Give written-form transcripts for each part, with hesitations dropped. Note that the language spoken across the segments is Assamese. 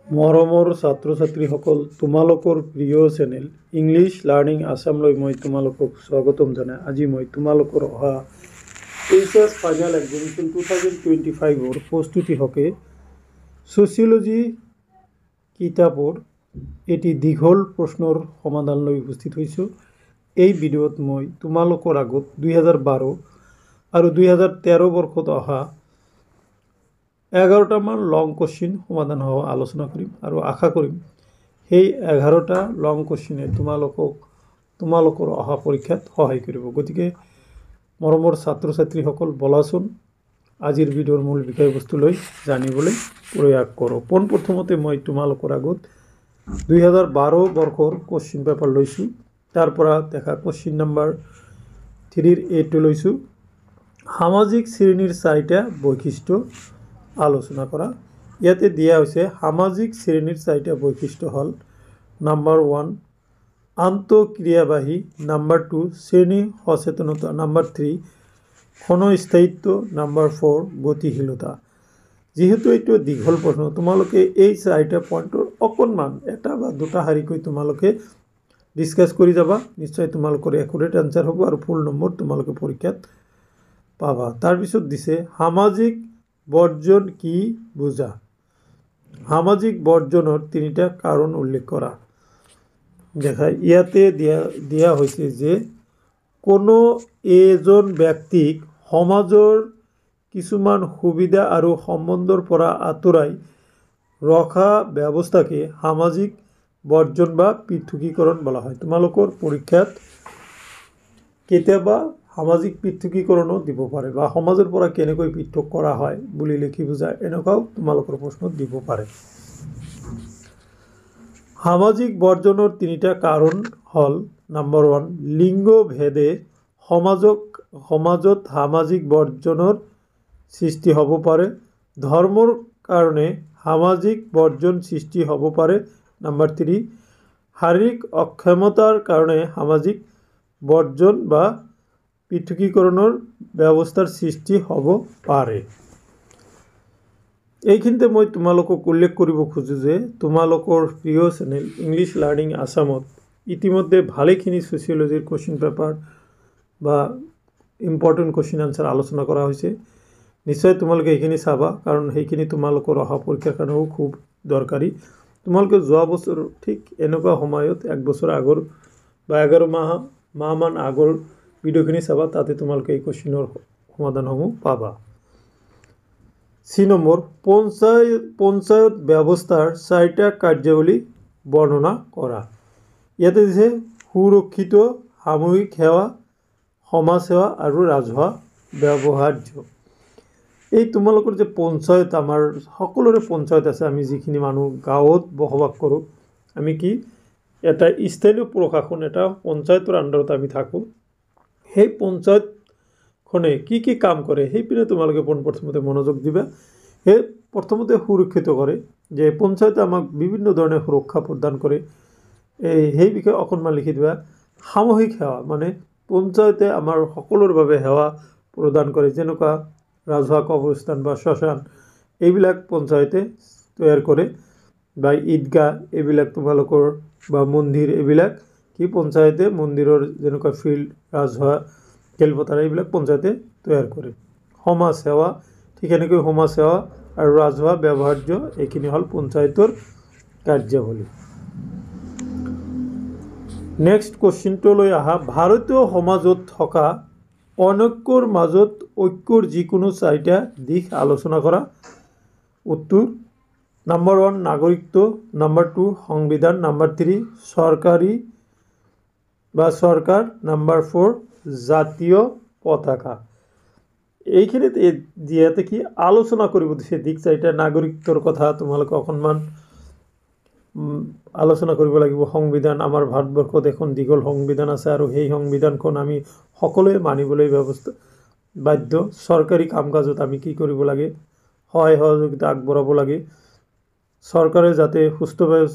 মৰমৰ ছাত্ৰ ছাত্ৰীসকল, তোমালোকৰ প্ৰিয় চেনেল ইংলিছ লাৰ্ণিং আছামলৈ মই তোমালোকক স্বাগতম জনাই আজি মই তোমালোকৰ অহা এইচএছ ফাইনেল এক্সামিনেশ্যন 2025ৰ প্ৰস্তুতি হকে ছ'চিয়লজি কিতাপৰ এটি দীঘল প্ৰশ্নৰ সমাধান লৈ উপস্থিত হৈছোঁ। এই ভিডিঅ'ত মই তোমালোকৰ আগত 2012 আৰু 2013 বৰ্ষত অহা 11টামান লং কোশ্চিন সমাধান সহ আলোচনা কৰিম আৰু আশা কৰিম সেই 11টা লং কোশ্চিনে তোমালোকৰ অহা পৰীক্ষাত সহায় কৰিব। গতিকে মৰমৰ ছাত্ৰ ছাত্ৰীসকল, বলাচোন আজিৰ ভিডিঅ'ৰ মূল বিষয়বস্তু লৈ জানিবলৈ প্ৰয়াস কৰোঁ। পোনপ্ৰথমতে মই তোমালোকৰ আগত 2012 বৰ্ষৰ কোশ্চিন পেপাৰ লৈছোঁ। তাৰ পৰা দেখা কোশ্চিন নম্বৰ 3ৰ এইটো লৈছোঁ। সামাজিক শ্ৰেণীৰ 4টা বৈশিষ্ট্য আলোচনা কৰা। ইয়াতে দিয়া হৈছে সামাজিক শ্ৰেণীৰ 4টা বৈশিষ্ট্য হ'ল নম্বৰ 1 আন্তঃক্ৰিয়াবাহী, নম্বৰ 2 শ্ৰেণী সচেতনতা, নম্বৰ 3 ক্ষণস্থায়িত্ব, নম্বৰ 4 গতিশীলতা। যেহেতু এইটো দীঘল প্ৰশ্ন, তোমালোকে এই 4টা পইণ্টৰ অকণমান এটা বা দুটা শাৰীকৈ তোমালোকে ডিছকাছ কৰি যাবা। নিশ্চয় তোমালোকৰ একুৰেট এনচাৰ হ'ব আৰু ফুল নম্বৰ তোমালোকে পৰীক্ষাত পাবা। তাৰপিছত দিছে সামাজিক বৰ্জন কি বুজা। সামাজিক বৰ্জনৰ 3টা কাৰণ উল্লেখ কৰা। দেখায় ইয়াতে দিয়া হৈছে যে কোনো এজন ব্যক্তিক সমাজৰ কিছুমান সুবিধা আৰু সম্বন্ধৰ পৰা আঁতৰাই ৰখা ব্যৱস্থাকে সামাজিক বৰ্জন বা পৃথকীকৰণ বোলা হয়। তোমালোকৰ পৰীক্ষাত কেতিয়াবা সামাজিক পৃথকীকৰণো দিব পাৰে বা সমাজৰ পৰা কেনেকৈ পৃথক কৰা হয় বুলি লিখি বুজায়, এনেকুৱাও তোমালোকৰ প্ৰশ্নত দিব পাৰে। সামাজিক বৰ্জনৰ 3টা কাৰণ হ'ল নম্বৰ 1 লিংগ ভেদে সমাজত সামাজিক বৰ্জনৰ সৃষ্টি হ'ব পাৰে। ধৰ্মৰ কাৰণে সামাজিক বৰ্জন সৃষ্টি হ'ব পাৰে। নম্বৰ 3 শাৰীৰিক অক্ষমতাৰ কাৰণে সামাজিক বৰ্জন বা পৃথকীকৰণৰ ব্যৱস্থাৰ সৃষ্টি হ'ব পাৰে। এইখিনিতে মই তোমালোকক উল্লেখ কৰিব খোজোঁ যে তোমালোকৰ প্ৰিয় চেনেল ইংলিছ লাৰ্ণিং আছামত ইতিমধ্যে ভালেখিনি ছ'চিয়লজিৰ কোশ্চিন পেপাৰ বা ইম্পৰ্টেণ্ট কোশ্চিন আনচাৰ আলোচনা কৰা হৈছে। নিশ্চয় তোমালোকে এইখিনি চাবা, কাৰণ সেইখিনি তোমালোকৰ অহা পৰীক্ষাৰ কাৰণেও খুব দৰকাৰী। তোমালোকে যোৱা বছৰ ঠিক এনেকুৱা সময়ত 1 বছৰ আগৰ বা 11 মাহমান আগৰ ভিডিঅ'খিনি চাবা, তাতে তোমালোকে এই কোশ্চিনৰ সমাধানসমূহ পাবা। চি নম্বৰ পঞ্চায়ত ব্যৱস্থাৰ 4টা কাৰ্যাৱলী বৰ্ণনা কৰা। ইয়াতে দিছে সুৰক্ষিত সামূহিক সেৱা, সমাজ সেৱা আৰু ৰাজহুৱা ব্যৱহাৰ্য। এই তোমালোকৰ যে পঞ্চায়ত, আমাৰ সকলোৰে পঞ্চায়ত আছে। আমি যিখিনি মানুহ গাঁৱত বসবাস কৰোঁ, আমি কি এটা স্থানীয় প্ৰশাসন, এটা পঞ্চায়তৰ আণ্ডাৰত আমি থাকোঁ। সেই পঞ্চায়তখনে কি কি কাম কৰে সেইপিনে তোমালোকে পোনপ্ৰথমতে মনোযোগ দিবা। সেই প্ৰথমতে সুৰক্ষিত কৰে, যে পঞ্চায়তে আমাক বিভিন্ন ধৰণে সুৰক্ষা প্ৰদান কৰে, সেই বিষয়ে অকণমান লিখি দিবা। সামূহিক সেৱা মানে পঞ্চায়তে আমাৰ সকলোৰে বাবে সেৱা প্ৰদান কৰে, যেনেকুৱা ৰাজহুৱা কবৰস্থান বা শ্মশান, এইবিলাক পঞ্চায়তে তৈয়াৰ কৰে, বা ঈদগাহ এইবিলাক তোমালোকৰ, বা মন্দিৰ, এইবিলাক কি পঞ্চায়তে মন্দিৰৰ যেনেকুৱা ফিল্ড, ৰাজহুৱা খেলপথাৰ, এইবিলাক পঞ্চায়তে তৈয়াৰ কৰে। সমাজ সেৱা ঠিক এনেকৈ সমাজ সেৱা আৰু ৰাজহুৱা ব্যৱহাৰ্য, এইখিনি হ'ল পঞ্চায়তৰ কাৰ্যাৱলী। নেক্সট কুৱেশ্যনটোলৈ আহা। ভাৰতীয় সমাজত থকা অনৈক্যৰ মাজত ঐক্যৰ যিকোনো 4টা দিশ আলোচনা কৰা। উত্তৰ নম্বৰ 1 নাগৰিকত্ব, নম্বৰ 2 সংবিধান, নম্বৰ 3 চৰকাৰ, নম্বৰ 4 জাতীয় পতাকা। এইখিনিত ইয়াতে কি আলোচনা কৰিব দিছে দিশ 4টা। নাগৰিকত্বৰ কথা তোমালোকে অকণমান আলোচনা কৰিব লাগিব। সংবিধান, আমাৰ ভাৰতবৰ্ষত এখন দীঘল সংবিধান আছে আৰু সেই সংবিধানখন আমি সকলোৱে মানিবলৈ বাধ্য। চৰকাৰী কাম কাজত আমি কি কৰিব লাগে, সহায় সহযোগিতা আগবঢ়াব লাগে। চৰকাৰে যাতে সুস্থভাৱে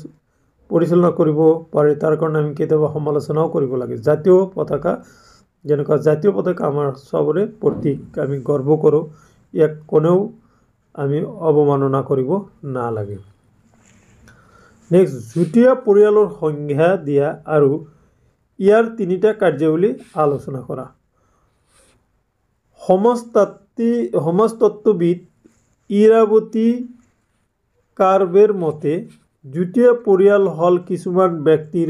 পৰিচালনা কৰিব পাৰে, তাৰ কাৰণে আমি কেতিয়াবা সমালোচনাও কৰিব লাগে। জাতীয় পতাকা, যেনেকুৱা জাতীয় পতাকা আমাৰ চবৰে প্ৰতীক, আমি গৰ্ব কৰোঁ, ইয়াক কোনেও আমি অৱমাননা কৰিব নালাগে। নেক্সট, যুটীয়া পৰিয়ালৰ সংজ্ঞা দিয়া আৰু ইয়াৰ তিনিটা কাৰ্যাৱলী আলোচনা কৰা। সমাজতত্ত্ববিদ ইৰাৱতী কাৰ্বেৰ মতে যুটীয়া পৰিয়াল হ'ল কিছুমান ব্যক্তিৰ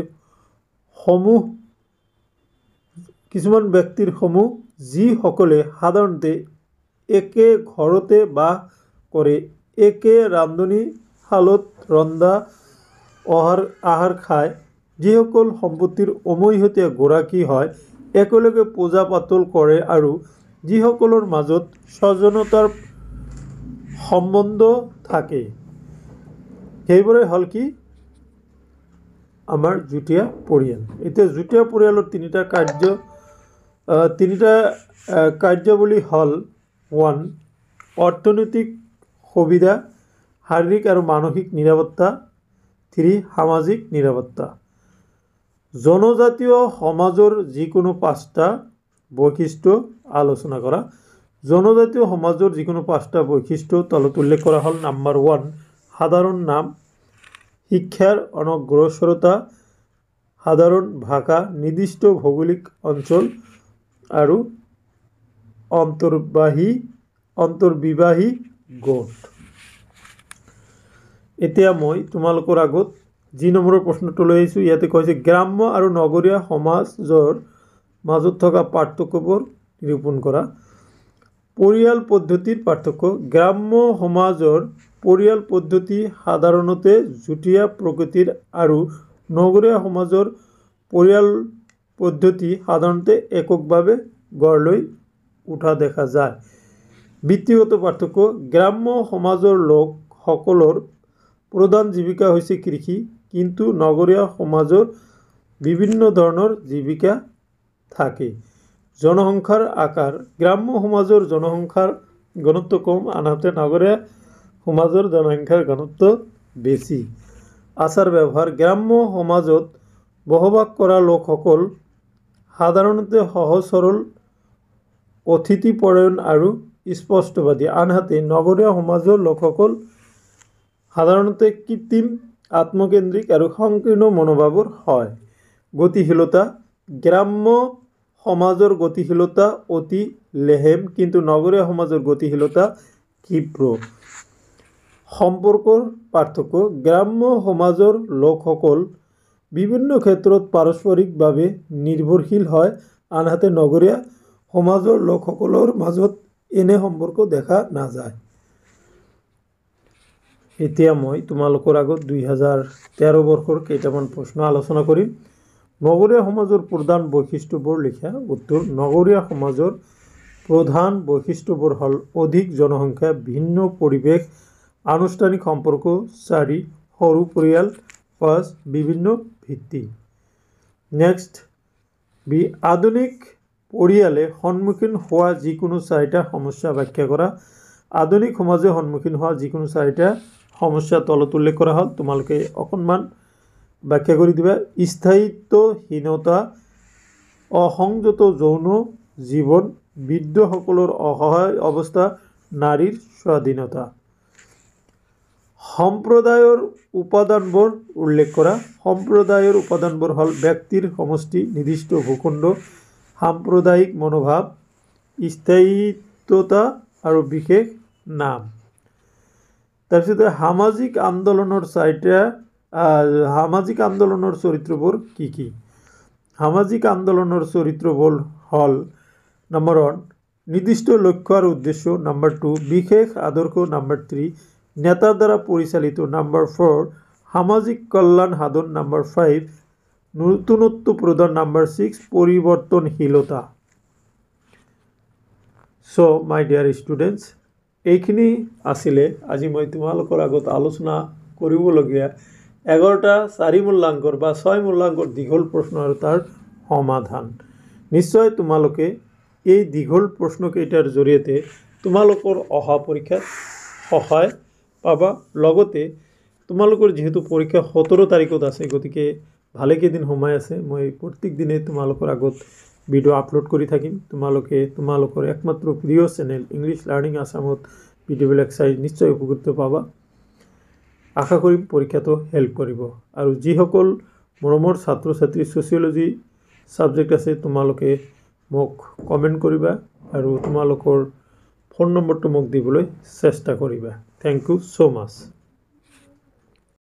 সমূহ যিসকলে সাধাৰণতে একে ঘৰতে বাস কৰে, একে ৰান্ধনীশালত ৰন্ধা আহাৰ খায়, যিসকল সম্পত্তিৰ উমৈহতীয়া গৰাকী হয়, একেলগে পূজা পাতল কৰে আৰু যিসকলৰ মাজত স্বজনতাৰ সম্বন্ধ থাকে, সেইবোৰে হ'ল কি আমাৰ যুটীয়া পৰিয়াল। এতিয়া যুটীয়া পৰিয়ালৰ তিনিটা কাৰ্যাৱলী হ'ল 1. অৰ্থনৈতিক সুবিধা, শাৰীৰিক আৰু মানসিক নিৰাপত্তা। 3. সামাজিক নিৰাপত্তা। জনজাতীয় সমাজৰ যিকোনো 5টা বৈশিষ্ট্য আলোচনা কৰা। জনজাতীয় সমাজৰ যিকোনো 5টা বৈশিষ্ট্য তলত উল্লেখ কৰা হ'ল। নাম্বাৰ 1, সাধাৰণ নাম, শিক্ষাৰ অনগ্ৰসৰতা, সাধাৰণ ভাষা, নিৰ্দিষ্ট ভৌগোলিক অঞ্চল আৰু অন্তৰ্বিবাহী গোট। এতিয়া মই তোমালোকৰ আগত যি নম্বৰৰ প্ৰশ্নটো লৈ আহিছোঁ, ইয়াতে কৈছে গ্ৰাম্য আৰু নগৰীয়া সমাজৰ মাজত থকা পাৰ্থক্যবোৰ নিৰূপণ কৰা। পৰিয়াল পদ্ধতিৰ পাৰ্থক্য। গ্ৰাম্য সমাজৰ পৰিয়াল পদ্ধতি সাধাৰণতে যুটীয়া প্ৰকৃতিৰ আৰু নগৰীয়া সমাজৰ পৰিয়াল পদ্ধতি সাধাৰণতে এককভাৱে গঢ় লৈ উঠা দেখা যায়। বৃত্তিগত পাৰ্থক্য। গ্ৰাম্য সমাজৰ লোকসকলৰ প্ৰধান জীৱিকা হৈছে কৃষি, কিন্তু নগৰীয়া সমাজৰ বিভিন্ন ধৰণৰ জীৱিকা থাকে। জনসংখ্যাৰ আকাৰ। গ্ৰাম্য সমাজৰ জনসংখ্যাৰ ঘনত্ব কম, আনহাতে নগৰীয়া সমাজৰ জনসংখ্যাৰ ঘনত্ব বেছি। আচাৰ ব্যৱহাৰ। গ্ৰাম্য সমাজত বসবাস কৰা লোকসকল সাধাৰণতে সহজ সৰল, অতিথিপৰায়ণ আৰু স্পষ্টবাদী, আনহাতে নগৰীয়া সমাজৰ লোকসকল সাধাৰণতে কৃত্ৰিম, আত্মকেন্দ্ৰিক আৰু সংকীৰ্ণ মনোভাৱৰ হয়। গতিশীলতা। গ্ৰাম্য সমাজৰ গতিশীলতা অতি লেহেম, কিন্তু নগৰীয়া সমাজৰ গতিশীলতা তীব্ৰ। সম্পৰ্কৰ পাৰ্থক্য। গ্ৰাম্য সমাজৰ লোকসকল বিভিন্ন ক্ষেত্ৰত পাৰস্পৰিকভাৱে নিৰ্ভৰশীল হয়, আনহাতে নগৰীয়া সমাজৰ লোকসকলৰ মাজত এনে সম্পৰ্ক দেখা নাযায়। এতিয়া মই তোমালোকৰ আগত 2013 বৰ্ষৰ কেইটামান প্ৰশ্ন আলোচনা কৰিম। নগৰীয়া সমাজৰ প্ৰধান বৈশিষ্ট্যবোৰ লিখা। উত্তৰ: নগৰীয়া সমাজৰ প্ৰধান বৈশিষ্ট্যবোৰ হ'ল অধিক জনসংখ্যা, ভিন্ন পৰিৱেশ, আনুষ্ঠানিক সম্পৰ্ক। 4. সৰু পৰিয়াল। 5. বিভিন্ন ভিত্তি। নেক্সট, আধুনিক পৰিয়ালে সন্মুখীন হোৱা যিকোনো 4টা সমস্যা ব্যাখ্যা কৰা। আধুনিক সমাজে সন্মুখীন হোৱা যিকোনো 4টা সমস্যা তলত উল্লেখ কৰা হ'ল, তোমালোকে অকণমান ব্যাখ্যা কৰি দিবা। স্থায়িত্বহীনতা, অসংযত যৌন জীৱন, বৃদ্ধসকলৰ অসহায় অৱস্থা, নাৰীৰ স্বাধীনতা। সম্প্ৰদায়ৰ উপাদানবোৰ উল্লেখ কৰা। সম্প্ৰদায়ৰ উপাদানবোৰ হ'ল ব্যক্তিৰ সমষ্টি, নিৰ্দিষ্ট ভূখণ্ড, সাম্প্ৰদায়িক মনোভাৱ, স্থায়িত্বতা আৰু বিশেষ নাম। তাৰপিছতে সামাজিক আন্দোলনৰ চৰিত্ৰবোৰ কি কি? সামাজিক আন্দোলনৰ চৰিত্ৰবোৰ হ'ল: নম্বৰ 1, নিৰ্দিষ্ট লক্ষ্য আৰু উদ্দেশ্য। নম্বৰ 2, বিশেষ আদৰ্শ। নম্বৰ 3, নেতাৰ দ্বাৰা পৰিচালিত। নম্বৰ 4, সামাজিক কল্যাণ সাধন। নম্বৰ 5, নতুনত্ব প্ৰদান। নম্বৰ 6, পৰিৱৰ্তনশীলতা। মাই ডিয়াৰ ষ্টুডেণ্টছ, এইখিনি আছিলে আজি মই তোমালোকৰ আগত আলোচনা কৰিবলগীয়া 11টা 4 মূল্যাংকৰ বা 6 মূল্যাংকৰ দীঘল প্ৰশ্ন আৰু তাৰ সমাধান। নিশ্চয় তোমালোকে এই দীঘল প্ৰশ্নকেইটাৰ জৰিয়তে তোমালোকৰ অহা পৰীক্ষাত সহায় পাবা। লগতে তোমালোকৰ যিহেতু পৰীক্ষা 17 তাৰিখত আছে, গতিকে ভালেকেইদিন সময় আছে। মই প্ৰত্যেক দিনে তোমালোকৰ আগত ভিডিঅ' আপলোড কৰি থাকিম। তোমালোকে তোমালোকৰ একমাত্ৰ প্ৰিয় চেনেল ইংলিছ লাৰ্ণিং আছামত ভিডিঅ'বিলাক চাই নিশ্চয় উপকৃত পাবা। আশা কৰিম পৰীক্ষাটো হেল্প কৰিব। আৰু যিসকল মৰমৰ ছাত্ৰ ছাত্ৰী ছ'চিয়লজি ছাবজেক্ট আছে তোমালোকে মোক কমেণ্ট কৰিবা আৰু তোমালোকৰ ফোন নম্বৰটো মোক দিবলৈ চেষ্টা কৰিবা। Thank you so' much.